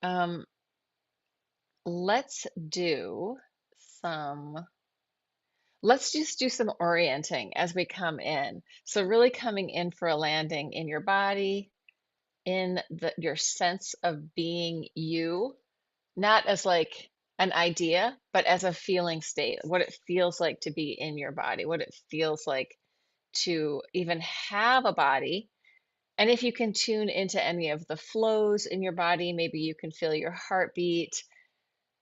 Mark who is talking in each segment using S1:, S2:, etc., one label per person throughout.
S1: Um, let's do some, let's just do some orienting as we come in. So really coming in for a landing in your body, in your sense of being you, not as like an idea, but as a feeling state, what it feels like to be in your body, what it feels like to even have a body. And if you can tune into any of the flows in your body, maybe you can feel your heartbeat.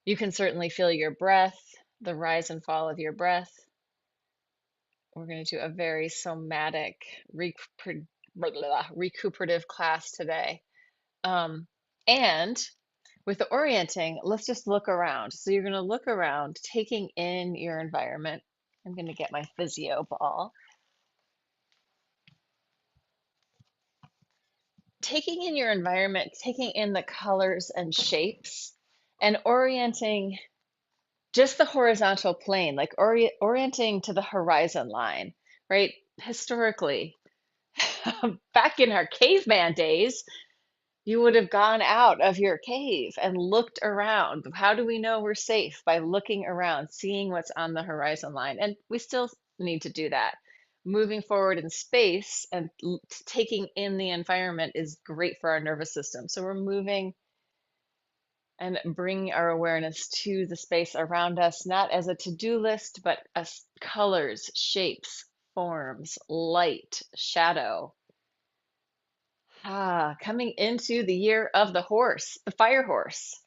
S1: You can certainly feel your breath, the rise and fall of your breath. We're going to do a very somatic, recuperative class today. Um, and with the orienting, let's just look around. So you're going to look around, taking in your environment. I'm going to get my physio ball. Taking in your environment, taking in the colors and shapes, and orienting just the horizontal plane, like orienting to the horizon line, right? Historically, back in our caveman days, you would have gone out of your cave and looked around. How do we know we're safe? By looking around, seeing what's on the horizon line. And we still need to do that. Moving forward in space and taking in the environment is great for our nervous system. So we're moving and bringing our awareness to the space around us, not as a to-do list, but as colors, shapes, forms, light, shadow. Coming into the year of the horse, the fire horse.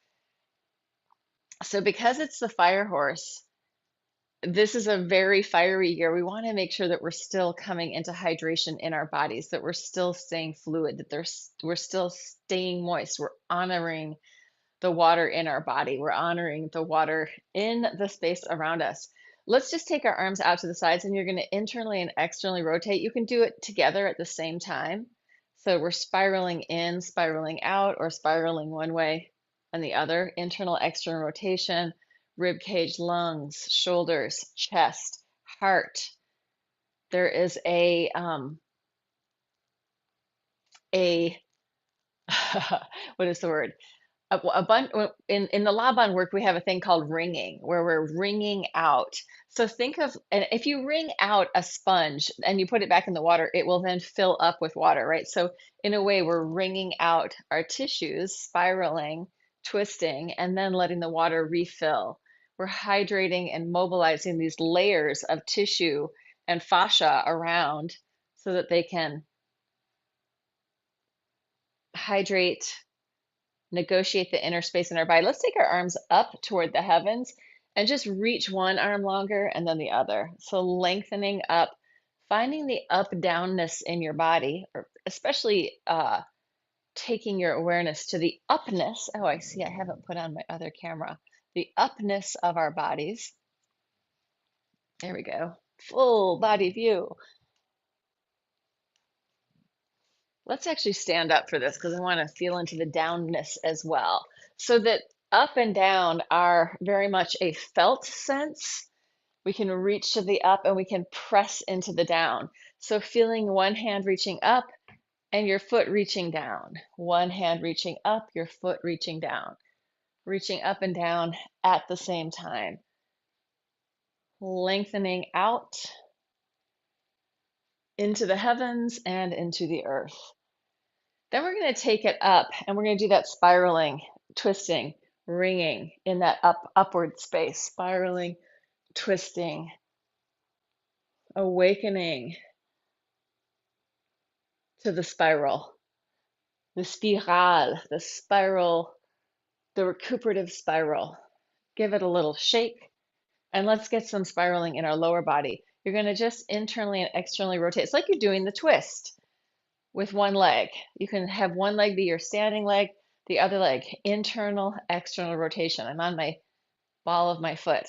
S1: So because it's the fire horse, this is a very fiery year. We want to make sure that we're still coming into hydration in our bodies, that we're still staying fluid, that we're still staying moist. We're honoring the water in our body. We're honoring the water in the space around us. Let's just take our arms out to the sides, and you're going to internally and externally rotate. You can do it together at the same time. So we're spiraling in, spiraling out, or spiraling one way and the other. Internal, external rotation, rib cage, lungs, shoulders, chest, heart. There is a what is the word? In the Laban work, we have a thing called ringing, where we're wringing out. So think of, and if you wring out a sponge and you put it back in the water, it will then fill up with water, right? So in a way, we're wringing out our tissues, spiraling, twisting, and then letting the water refill. We're hydrating and mobilizing these layers of tissue and fascia around so that they can hydrate, negotiate the inner space in our body. Let's take our arms up toward the heavens and just reach one arm longer and then the other. So lengthening up, finding the up downness in your body, or especially taking your awareness to the upness. Oh, I see, I haven't put on my other camera. The upness of our bodies. There we go. Full body view. Let's actually stand up for this because I want to feel into the downness as well. So that up and down are very much a felt sense. We can reach to the up and we can press into the down. So feeling one hand reaching up and your foot reaching down. One hand reaching up, your foot reaching down. Reaching up and down at the same time. Lengthening out into the heavens and into the earth. Then we're going to take it up and we're going to do that spiraling, twisting, ringing in that upward space, spiraling, twisting, awakening to the spiral, the spirale, the spiral, the recuperative spiral. Give it a little shake and let's get some spiraling in our lower body. You're going to just internally and externally rotate. It's like you're doing the twist with one leg. You can have one leg be your standing leg, the other leg, internal, external rotation. I'm on my ball of my foot.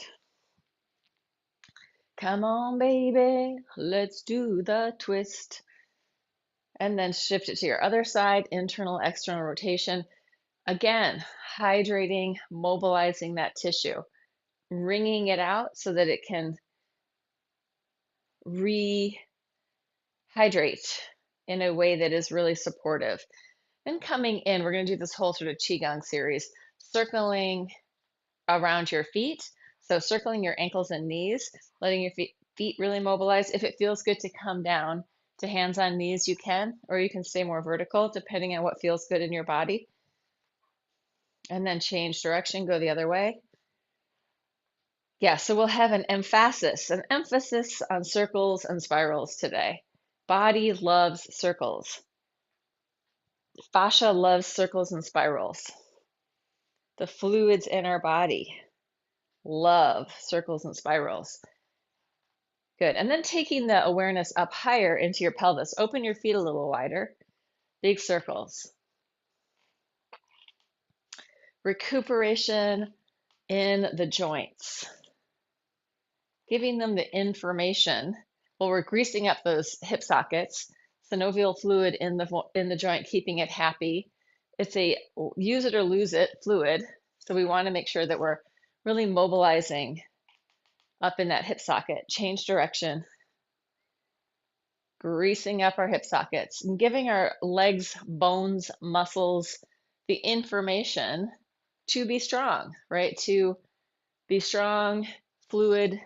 S1: Come on, baby, let's do the twist. And then shift it to your other side, internal, external rotation. Again, hydrating, mobilizing that tissue, wringing it out so that it can rehydrate in a way that is really supportive. Then coming in, we're going to do this whole sort of Qi Gong series, circling around your feet. So circling your ankles and knees, letting your feet really mobilize. If it feels good to come down to hands on knees, you can, or you can stay more vertical depending on what feels good in your body. And then change direction, go the other way. Yeah, so we'll have an emphasis on circles and spirals today. Body loves circles. Fascia loves circles and spirals. The fluids in our body love circles and spirals. Good. And then taking the awareness up higher into your pelvis. Open your feet a little wider. Big circles. Recuperation in the joints. Giving them the information. Well, we're greasing up those hip sockets. Synovial fluid in the joint, keeping it happy. It's a use it or lose it fluid. So we want to make sure that we're really mobilizing up in that hip socket. Change direction. Greasing up our hip sockets and giving our legs, bones, muscles the information to be strong, right? To be strong, fluid,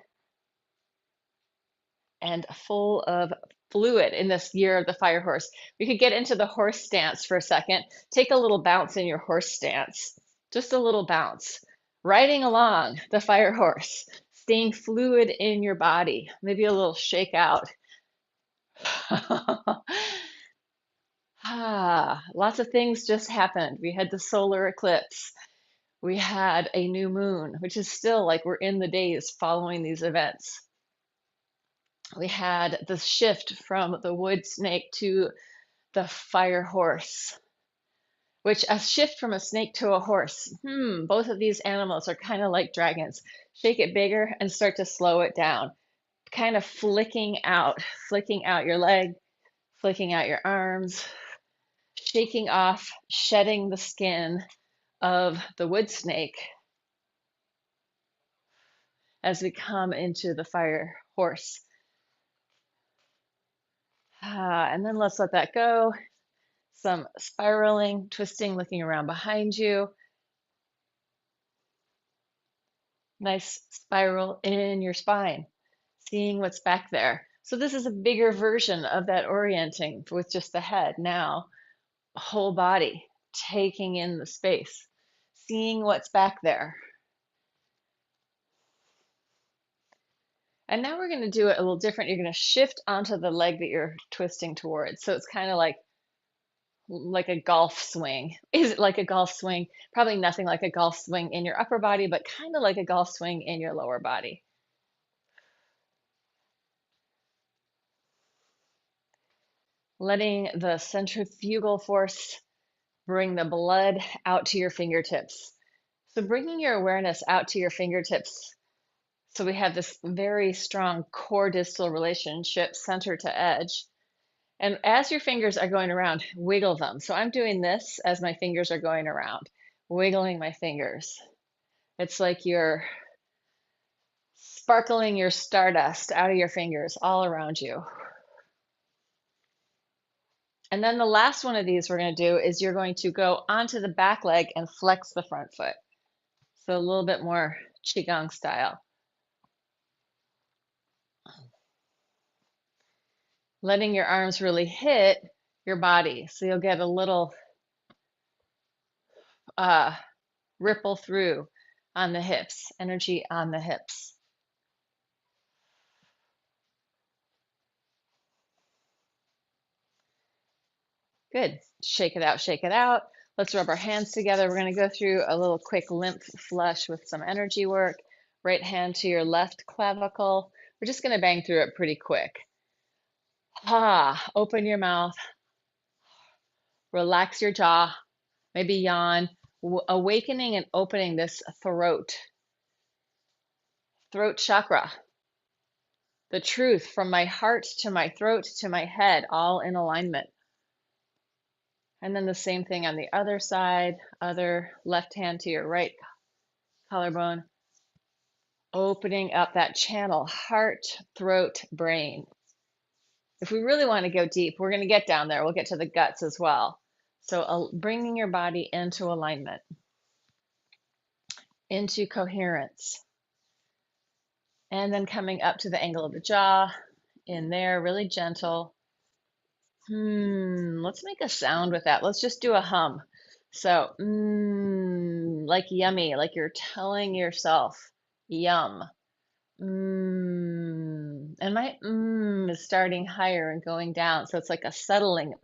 S1: and full of fluid in this year of the fire horse. We could get into the horse stance for a second. Take a little bounce in your horse stance, just a little bounce, riding along the fire horse, staying fluid in your body, maybe a little shake out. Lots of things just happened. We had the solar eclipse. We had a new moon, which is still like we're in the days following these events. We had the shift from the wood snake to the fire horse, which a shift from a snake to a horse. Both of these animals are kind of like dragons. Shake it bigger and start to slow it down. Kind of flicking out your leg, flicking out your arms, shaking off, shedding the skin of the wood snake as we come into the fire horse. And then let's let that go. Some spiraling, twisting, looking around behind you. Nice spiral in your spine, seeing what's back there. So this is a bigger version of that orienting with just the head. Now, whole body, taking in the space, seeing what's back there. And now we're going to do it a little different. You're going to shift onto the leg that you're twisting towards. So it's kind of like a golf swing. Is it like a golf swing? Probably nothing like a golf swing in your upper body, but kind of like a golf swing in your lower body. Letting the centrifugal force bring the blood out to your fingertips. So bringing your awareness out to your fingertips. So we have this very strong core distal relationship, center to edge. And as your fingers are going around, wiggle them. So I'm doing this as my fingers are going around, wiggling my fingers. It's like you're sparkling your stardust out of your fingers all around you. And then the last one of these we're going to do is you're going to go onto the back leg and flex the front foot. So a little bit more Qigong style. Letting your arms really hit your body. So you'll get a little ripple through on the hips, energy on the hips. Good. Shake it out, shake it out. Let's rub our hands together. We're going to go through a little quick lymph flush with some energy work. Right hand to your left clavicle. We're just going to bang through it pretty quick. Open your mouth. Relax your jaw. Maybe yawn. Awakening and opening this throat chakra. The truth from my heart to my throat to my head, all in alignment. And then the same thing on the other side, other left hand to your right collarbone. Opening up that channel, heart, throat, brain. If we really want to go deep, we're going to get down there. We'll get to the guts as well. So bringing your body into alignment, into coherence, and then coming up to the angle of the jaw in there, really gentle. Let's make a sound with that. Let's just do a hum. So, like yummy, like you're telling yourself, yum. And my is starting higher and going down. So it's like a settling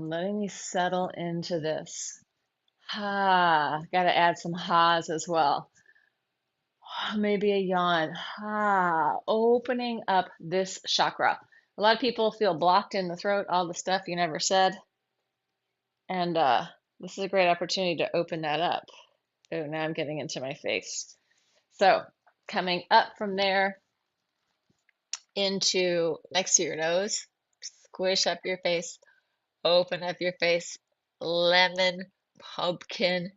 S1: letting me settle into this. Ha, got to add some ha's as well. Maybe a yawn. Ha, opening up this chakra. A lot of people feel blocked in the throat, all the stuff you never said. And this is a great opportunity to open that up. Oh, now I'm getting into my face. So coming up from there into next to your nose, squish up your face, open up your face, lemon, pumpkin,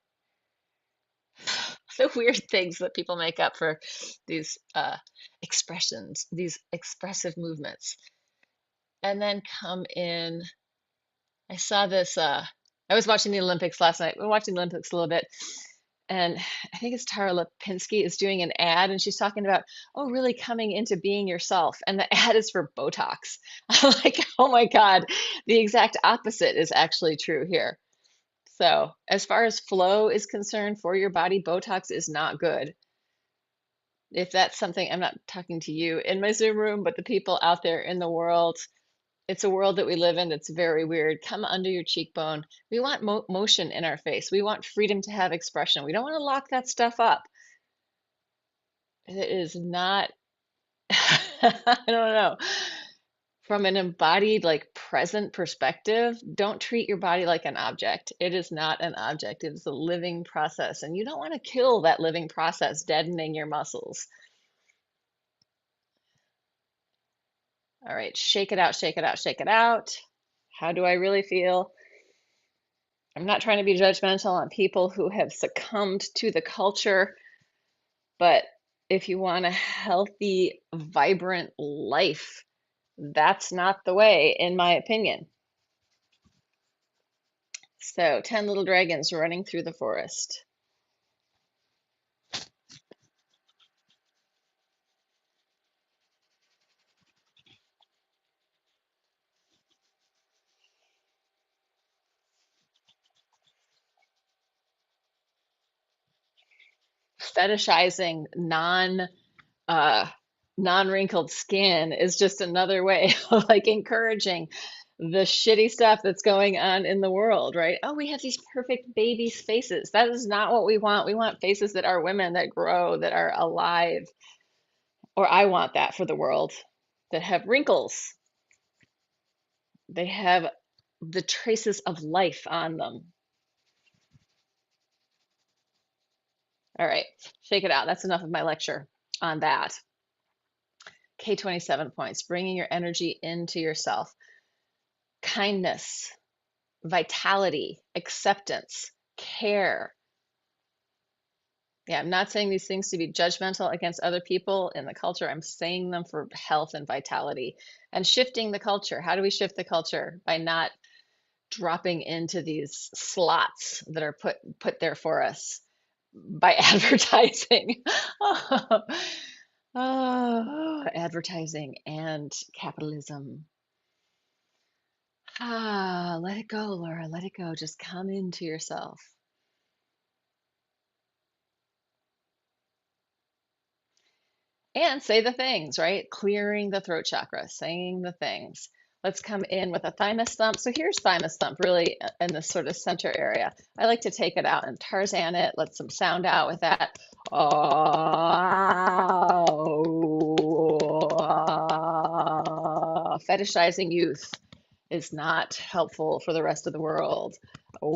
S1: the weird things that people make up for these expressions, these expressive movements. And then come in. I saw this, I was watching the Olympics last night. We're watching the Olympics a little bit. And I think it's Tara Lipinski is doing an ad, and she's talking about, oh, really coming into being yourself. And the ad is for Botox. I'm like, oh my God, the exact opposite is actually true here. So, as far as flow is concerned for your body, Botox is not good. If that's something, I'm not talking to you in my Zoom room, but the people out there in the world, it's a world that we live in that's very weird. Come under your cheekbone. We want motion in our face. We want freedom to have expression. We don't want to lock that stuff up. It is not, I don't know. From an embodied, like present perspective, don't treat your body like an object. It is not an object. It is a living process. And you don't want to kill that living process, deadening your muscles. All right, shake it out, shake it out, shake it out. How do I really feel? I'm not trying to be judgmental on people who have succumbed to the culture, but if you want a healthy, vibrant life, that's not the way, in my opinion. So, 10 little dragons running through the forest. Fetishizing uh, non-wrinkled skin is just another way of like encouraging the shitty stuff that's going on in the world, right? Oh, we have these perfect babies' faces. That is not what we want. We want faces that are women, that grow, that are alive. Or I want that for the world, that have wrinkles. They have the traces of life on them. All right, shake it out. That's enough of my lecture on that. K27 points, bringing your energy into yourself. Kindness, vitality, acceptance, care. Yeah, I'm not saying these things to be judgmental against other people in the culture. I'm saying them for health and vitality and shifting the culture. How do we shift the culture? By not dropping into these slots that are put there for us by advertising. Advertising and capitalism. Let it go, Laura. Let it go. Just come into yourself. And say the things, right? Clearing the throat chakra, saying the things. Let's come in with a thymus thump. So here's thymus thump, really in this sort of center area. I like to take it out and Tarzan it, let some sound out with that. Oh, fetishizing youth is not helpful for the rest of the world. Oh.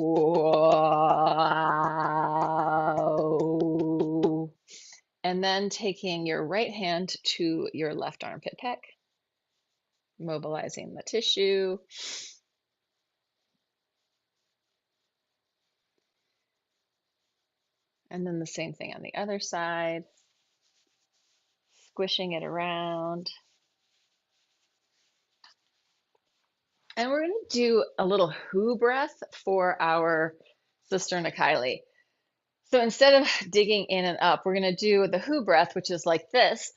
S1: And then taking your right hand to your left armpit pec, mobilizing the tissue. And then the same thing on the other side, squishing it around. And we're going to do a little who breath for our sister Nikali. So instead of digging in and up, we're going to do the who breath, which is like this,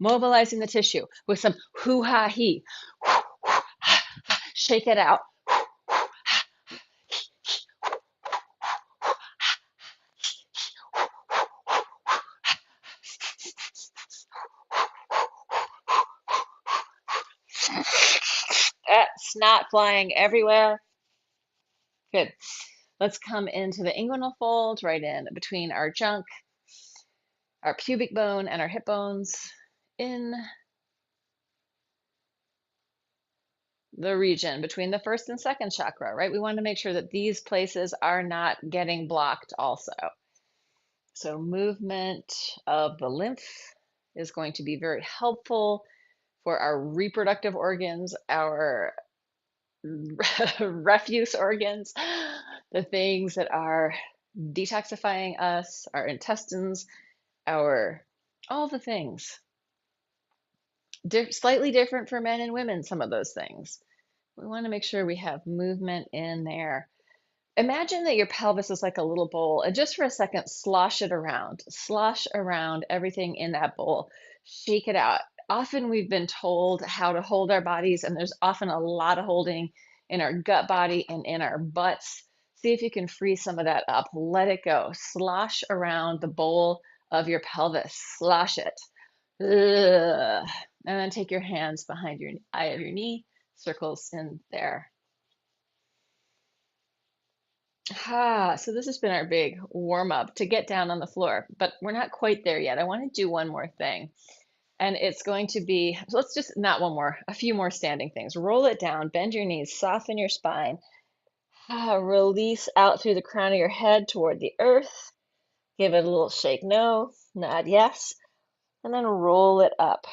S1: mobilizing the tissue with some hoo-ha-he. Shake it out. Snot flying everywhere. Good. Let's come into the inguinal fold, right in between our junk, our pubic bone, and our hip bones, in the region between the first and second chakra, right? We want to make sure that these places are not getting blocked also. So movement of the lymph is going to be very helpful for our reproductive organs, our refuse organs, the things that are detoxifying us, our intestines, all the things. Slightly different for men and women, some of those things. We want to make sure we have movement in there. Imagine that your pelvis is like a little bowl, and just for a second, slosh it around. Slosh around everything in that bowl. Shake it out. Often we've been told how to hold our bodies, and there's often a lot of holding in our gut body and in our butts. See if you can free some of that up. Let it go. Slosh around the bowl of your pelvis. Slosh it. Ugh. And then take your hands behind your eye of your knee, circles in there. So this has been our big warm up to get down on the floor, but we're not quite there yet. I want to do one more thing. And it's going to be, let's just, not one more, a few more standing things. Roll it down, bend your knees, soften your spine. Release out through the crown of your head toward the earth. Give it a little shake no, nod yes, and then roll it up.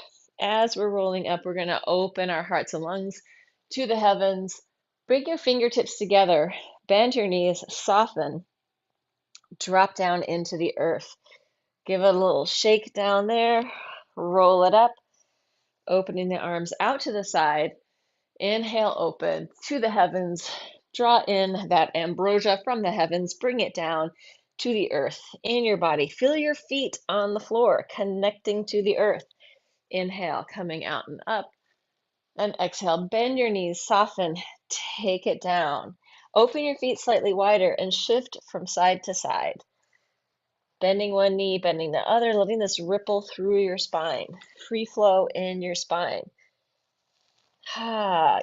S1: As we're rolling up, we're going to open our hearts and lungs to the heavens. Bring your fingertips together, bend your knees, soften, drop down into the earth. Give it a little shake down there, roll it up, opening the arms out to the side. Inhale, open to the heavens. Draw in that ambrosia from the heavens, bring it down to the earth in your body. Feel your feet on the floor, connecting to the earth. Inhale, coming out and up. And exhale, bend your knees, soften, take it down. Open your feet slightly wider and shift from side to side. Bending one knee, bending the other, letting this ripple through your spine. Free flow in your spine.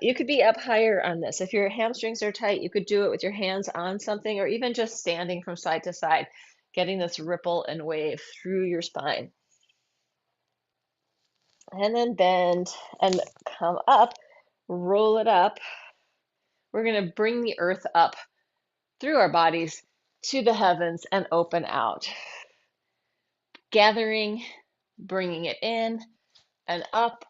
S1: You could be up higher on this. If your hamstrings are tight, you could do it with your hands on something or even just standing from side to side, getting this ripple and wave through your spine. And then bend and come up, roll it up. We're going to bring the earth up through our bodies to the heavens and open out. Gathering, bringing it in and up,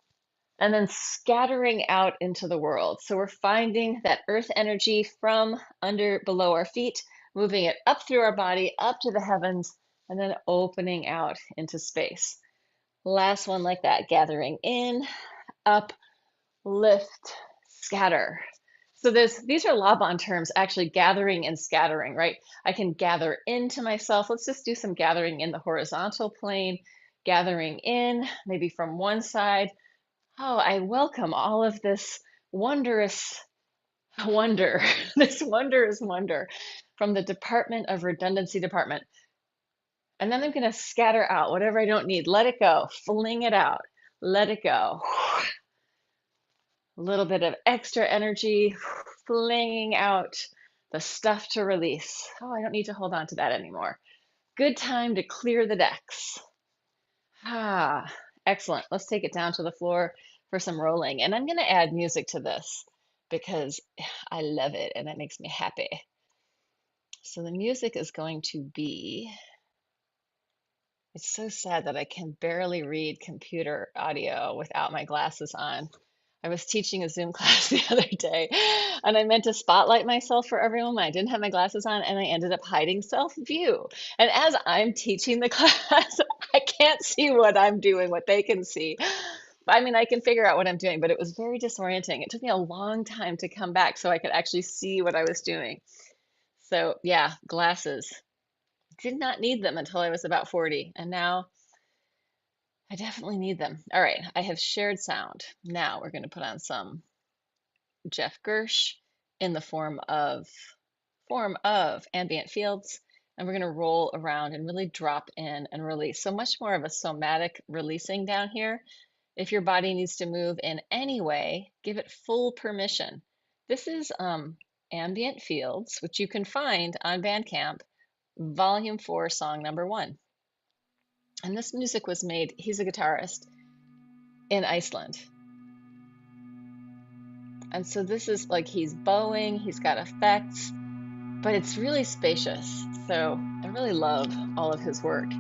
S1: and then scattering out into the world. So we're finding that earth energy from below our feet, moving it up through our body, up to the heavens, and then opening out into space. Last one like that, gathering in, up, lift, scatter. So these are Laban terms, actually gathering and scattering, right? I can gather into myself. Let's just do some gathering in the horizontal plane, gathering in, maybe from one side. I welcome all of this wondrous wonder, this wondrous wonder from the Department of Redundancy Department. And then I'm going to scatter out whatever I don't need. Let it go. Fling it out. Let it go. A little bit of extra energy, flinging out the stuff to release. I don't need to hold on to that anymore. Good time to clear the decks. Excellent. Let's take it down to the floor for some rolling. And I'm going to add music to this because I love it and it makes me happy. So the music is going to be, it's so sad that I can barely read computer audio without my glasses on. I was teaching a Zoom class the other day and I meant to spotlight myself for everyone. I didn't have my glasses on and I ended up hiding self view. And as I'm teaching the class, I can't see what I'm doing, what they can see. I mean, I can figure out what I'm doing, but it was very disorienting. It took me a long time to come back so I could actually see what I was doing. So, yeah, glasses. Did not need them until I was about 40, and now I definitely need them. All right, I have shared sound. Now we're going to put on some Jeff Gersh in the form of ambient fields, and we're going to roll around and really drop in and release. So much more of a somatic releasing down here. If your body needs to move in any way, give it full permission. This is Ambient Fields, which you can find on Bandcamp, Volume 4, Song Number 1. And this music was made, he's a guitarist, in Iceland. And so this is like he's bowing, he's got effects, but it's really spacious. So I really love all of his work.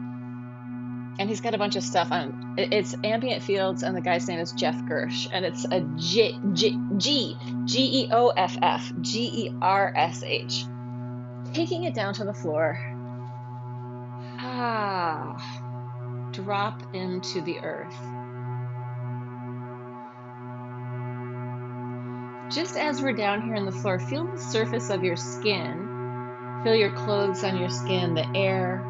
S1: And he's got a bunch of stuff on, it's Ambient Fields, and the guy's name is Jeff Gersh, and it's a Geoff, Gersh. Taking it down to the floor. Drop into the earth. Just as we're down here on the floor, feel the surface of your skin. Feel your clothes on your skin, the air,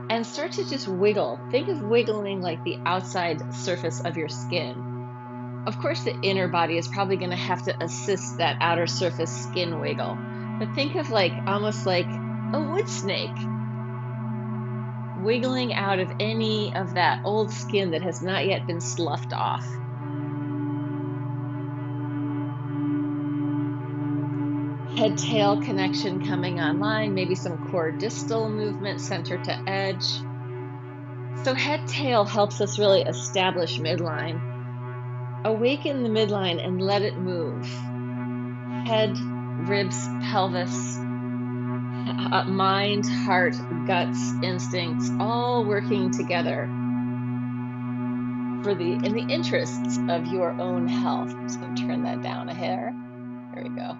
S1: and start to just wiggle. Think of wiggling like the outside surface of your skin. Of course, the inner body is probably going to have to assist that outer surface skin wiggle. But think of like almost like a wood snake, wiggling out of any of that old skin that has not yet been sloughed off. Head-tail connection coming online, maybe some core distal movement, center to edge. So head-tail helps us really establish midline. Awaken the midline and let it move. Head, ribs, pelvis, mind, heart, guts, instincts, all working together in the interests of your own health. I'm just going to turn that down a hair. There we go.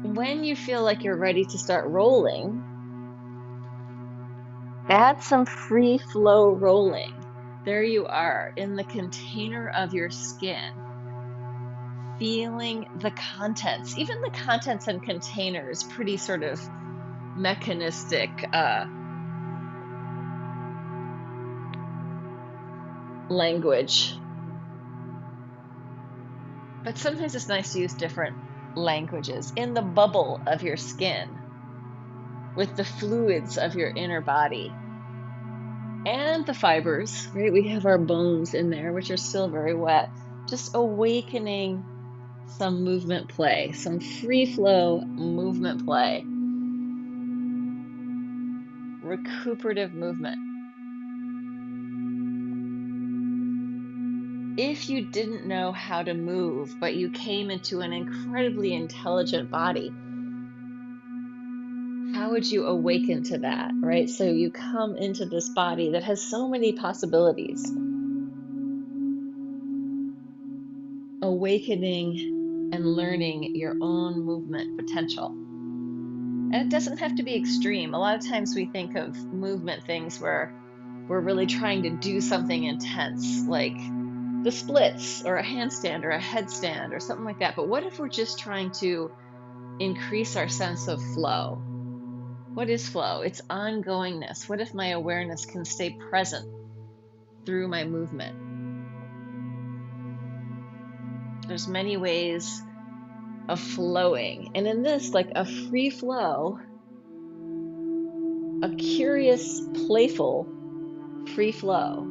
S1: When you feel like you're ready to start rolling, add some free flow rolling. There you are in the container of your skin, feeling the contents. Even the contents and containers, pretty sort of mechanistic language. But sometimes it's nice to use different languages in the bubble of your skin, with the fluids of your inner body and the fibers, right? We have our bones in there, which are still very wet. Just awakening some movement play, some free flow movement play, recuperative movement. If you didn't know how to move, but you came into an incredibly intelligent body, how would you awaken to that, right? So you come into this body that has so many possibilities. Awakening and learning your own movement potential. And it doesn't have to be extreme. A lot of times we think of movement things where we're really trying to do something intense, like the splits or a handstand or a headstand or something like that. But what if we're just trying to increase our sense of flow? What is flow? It's ongoingness. What if my awareness can stay present through my movement? There's many ways of flowing. And in this, like a free flow, a curious, playful free flow.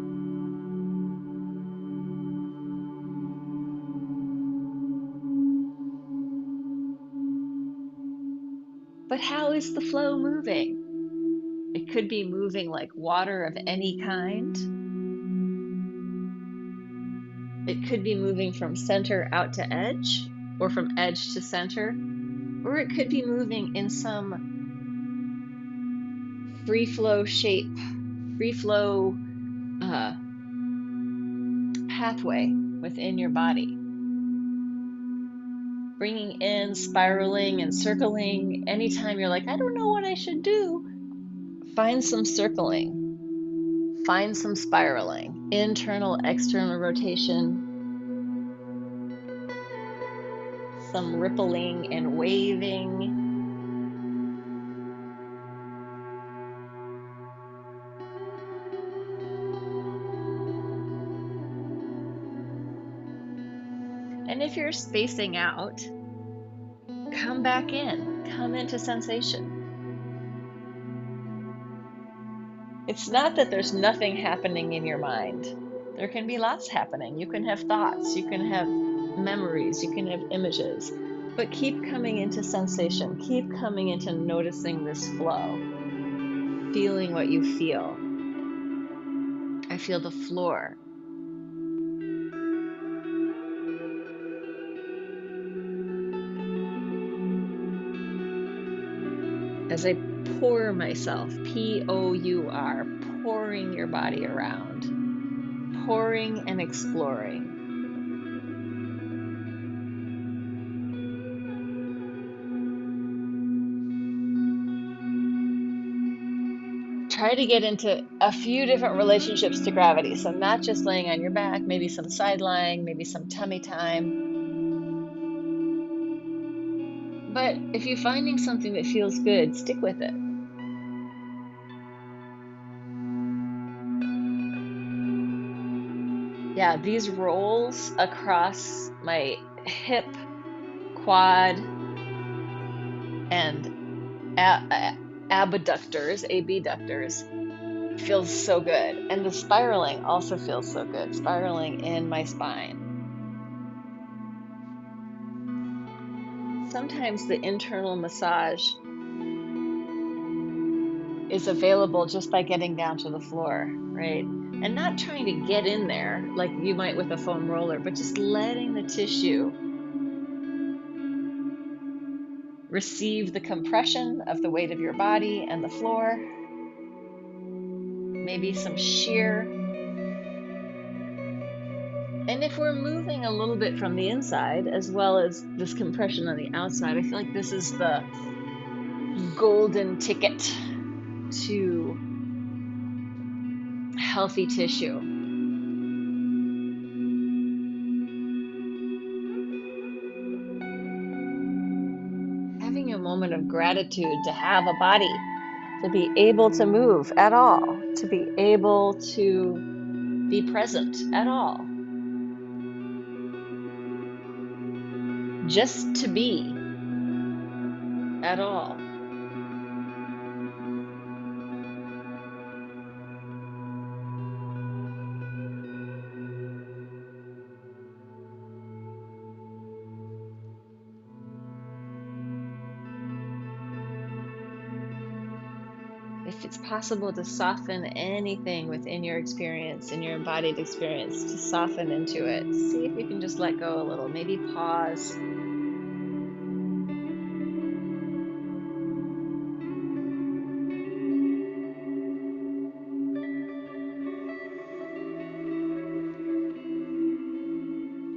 S1: But how is the flow moving? It could be moving like water of any kind. It could be moving from center out to edge, or from edge to center, or it could be moving in some free flow shape, free flow pathway within your body. bringing in, spiraling and circling. Anytime you're like, I don't know what I should do, find some circling, find some spiraling, internal, external rotation, some rippling and waving. And if you're spacing out, come back in, come into sensation. It's not that there's nothing happening in your mind. There can be lots happening. You can have thoughts, you can have memories, you can have images, but keep coming into sensation. Keep coming into noticing this flow, feeling what you feel. I feel the floor. As I pour myself, Pour, pouring your body around, pouring and exploring. Try to get into a few different relationships to gravity. So not just laying on your back, maybe some side lying, maybe some tummy time. But if you're finding something that feels good, stick with it. Yeah, these rolls across my hip, quad, and abductors, abductors, feels so good. And the spiraling also feels so good, spiraling in my spine. Sometimes the internal massage is available just by getting down to the floor, right? And not trying to get in there like you might with a foam roller, but just letting the tissue receive the compression of the weight of your body and the floor. Maybe some shear. And if we're moving a little bit from the inside, as well as this compression on the outside, I feel like this is the golden ticket to healthy tissue. Having a moment of gratitude to have a body, to be able to move at all, to be able to be present at all. Just to be at all. If it's possible to soften anything within your experience, in your embodied experience, to soften into it. See if you can just let go a little. Maybe pause.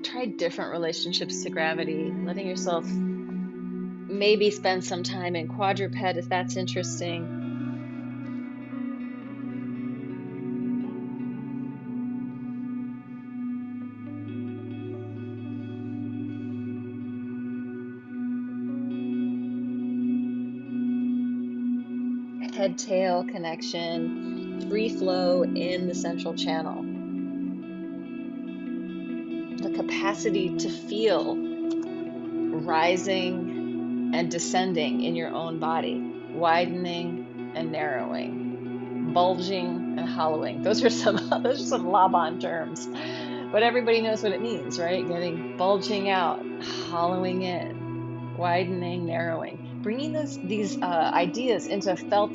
S1: Try different relationships to gravity, letting yourself maybe spend some time in quadruped if that's interesting. Head-tail connection, free flow in the central channel. The capacity to feel rising and descending in your own body, widening and narrowing, bulging and hollowing. Those are some Laban terms, but everybody knows what it means, right? Getting bulging out, hollowing in, widening, narrowing, bringing these ideas into felt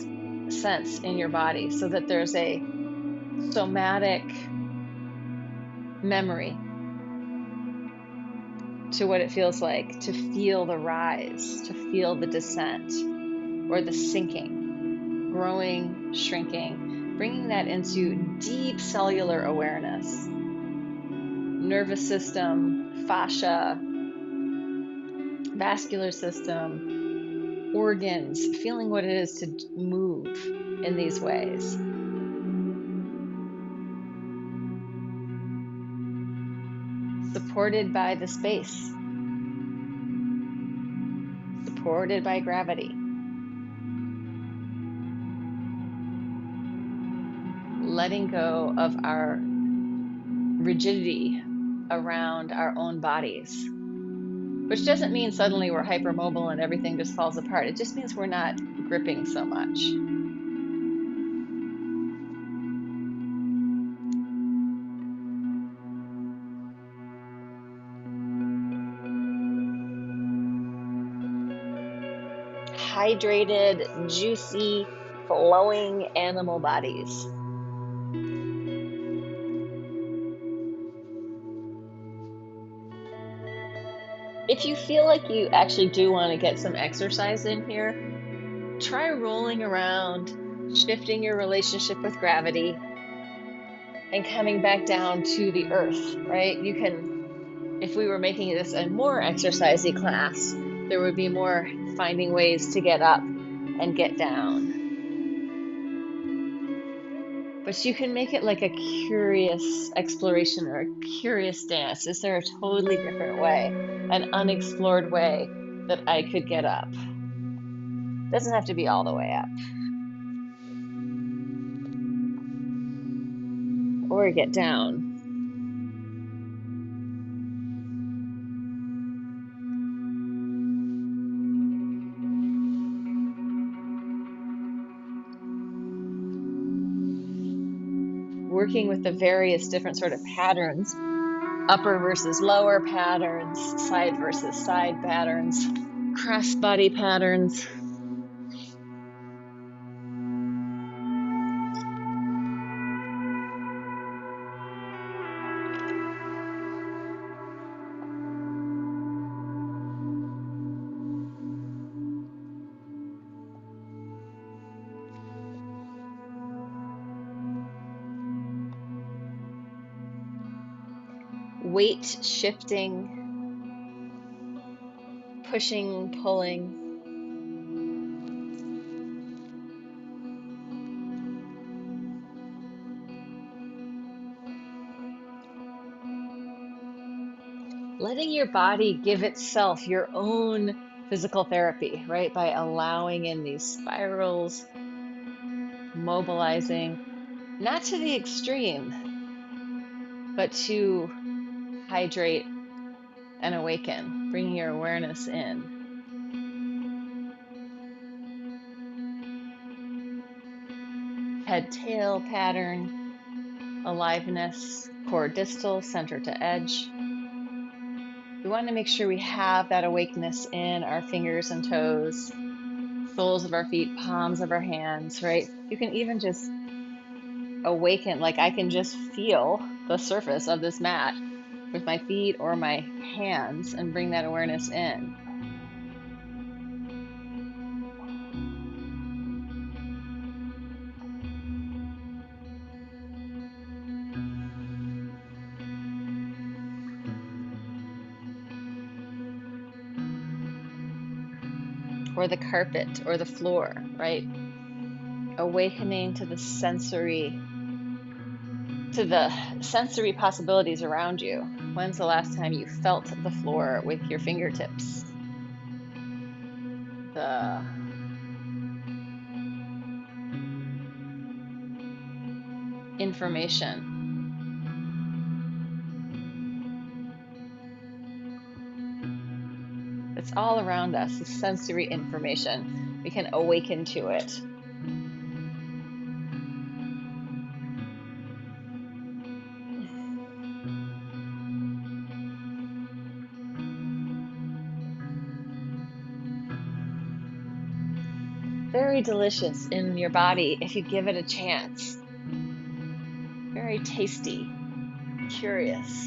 S1: sense in your body, so that there's a somatic memory to what it feels like to feel the rise, to feel the descent or the sinking, growing, shrinking, bringing that into deep cellular awareness. Nervous system, fascia, vascular system, organs, feeling what it is to move in these ways. Supported by the space, supported by gravity. Letting go of our rigidity around our own bodies, which doesn't mean suddenly we're hypermobile and everything just falls apart. It just means we're not gripping so much. Hydrated, juicy, flowing animal bodies. If you feel like you actually do want to get some exercise in here, try rolling around, shifting your relationship with gravity, and coming back down to the earth, right? You can, if we were making this a more exercisey class, there would be more finding ways to get up and get down. But you can make it like a curious exploration or a curious dance. Is there a totally different way, an unexplored way that I could get up? Doesn't have to be all the way up. Or get down. Working with the various different sort of patterns, upper versus lower patterns, side versus side patterns, cross body patterns. Weight shifting, pushing, pulling. Letting your body give itself your own physical therapy, right? By allowing in these spirals, mobilizing, not to the extreme, but to hydrate and awaken, bringing your awareness in. Head tail pattern, aliveness, core distal, center to edge. We want to make sure we have that awakeness in our fingers and toes, soles of our feet, palms of our hands, right? You can even just awaken, like I can just feel the surface of this mat with my feet or my hands and bring that awareness in. Or the carpet or the floor, right? Awakening to the sensory possibilities around you. When's the last time you felt the floor with your fingertips? The information. It's all around us, the sensory information. We can awaken to it. Very delicious in your body if you give it a chance. Very tasty, curious.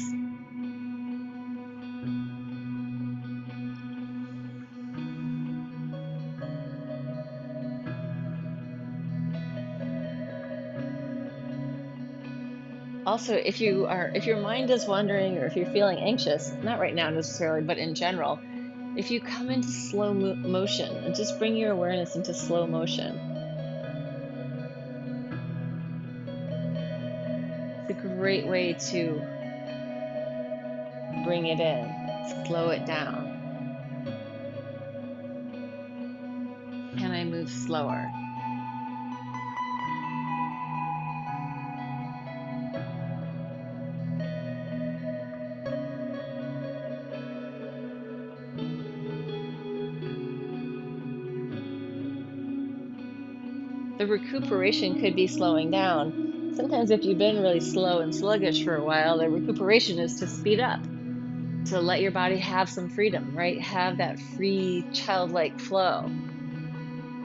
S1: Also, if your mind is wandering or if you're feeling anxious, not right now necessarily, but in general, If you come into slow motion and just bring your awareness into slow motion, it's a great way to bring it in, slow it down. Can I move slower? The recuperation could be slowing down. Sometimes if you've been really slow and sluggish for a while, the recuperation is to speed up, to let your body have some freedom, right? Have that free childlike flow,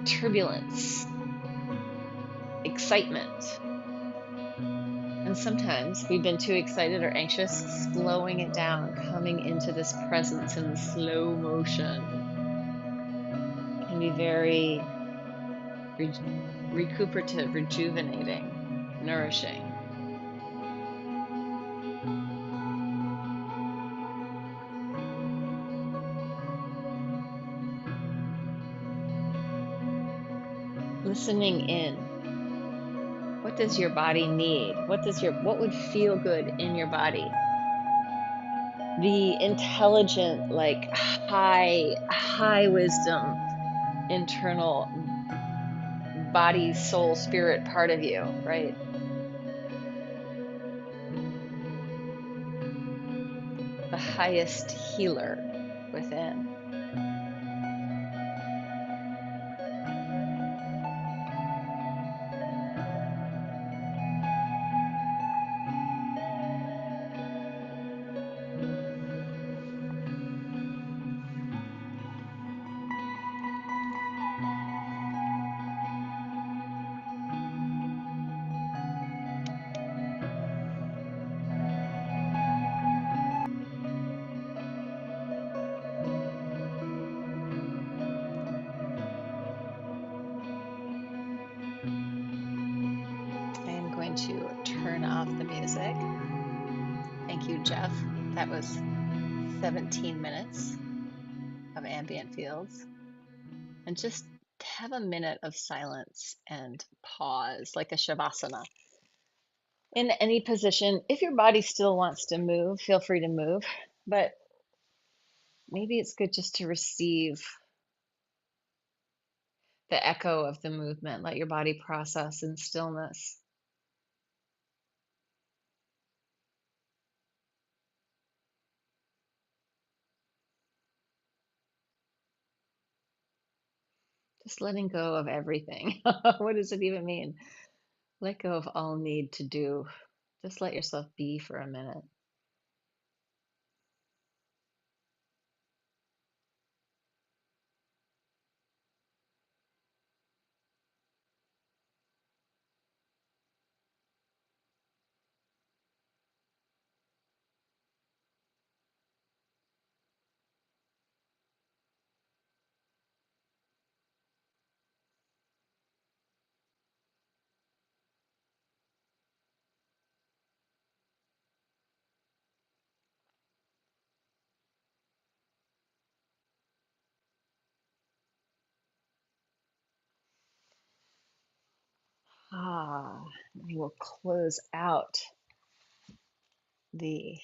S1: turbulence, excitement. And sometimes we've been too excited or anxious, slowing it down, coming into this presence in slow motion can be very recuperative, rejuvenating, nourishing. Listening in. What does your body need? What would feel good in your body? The intelligent, like high wisdom, internal body, soul, spirit part of you, right? The highest healer within. I am going to turn off the music. Thank you, Jeff. That was 17 minutes of ambient fields. And just have a minute of silence and pause, like a shavasana. In any position, if your body still wants to move, feel free to move. But maybe it's good just to receive the echo of the movement. Let your body process in stillness. Just letting go of everything. What does it even mean? Let go of all need to do. Just let yourself be for a minute. We will close out the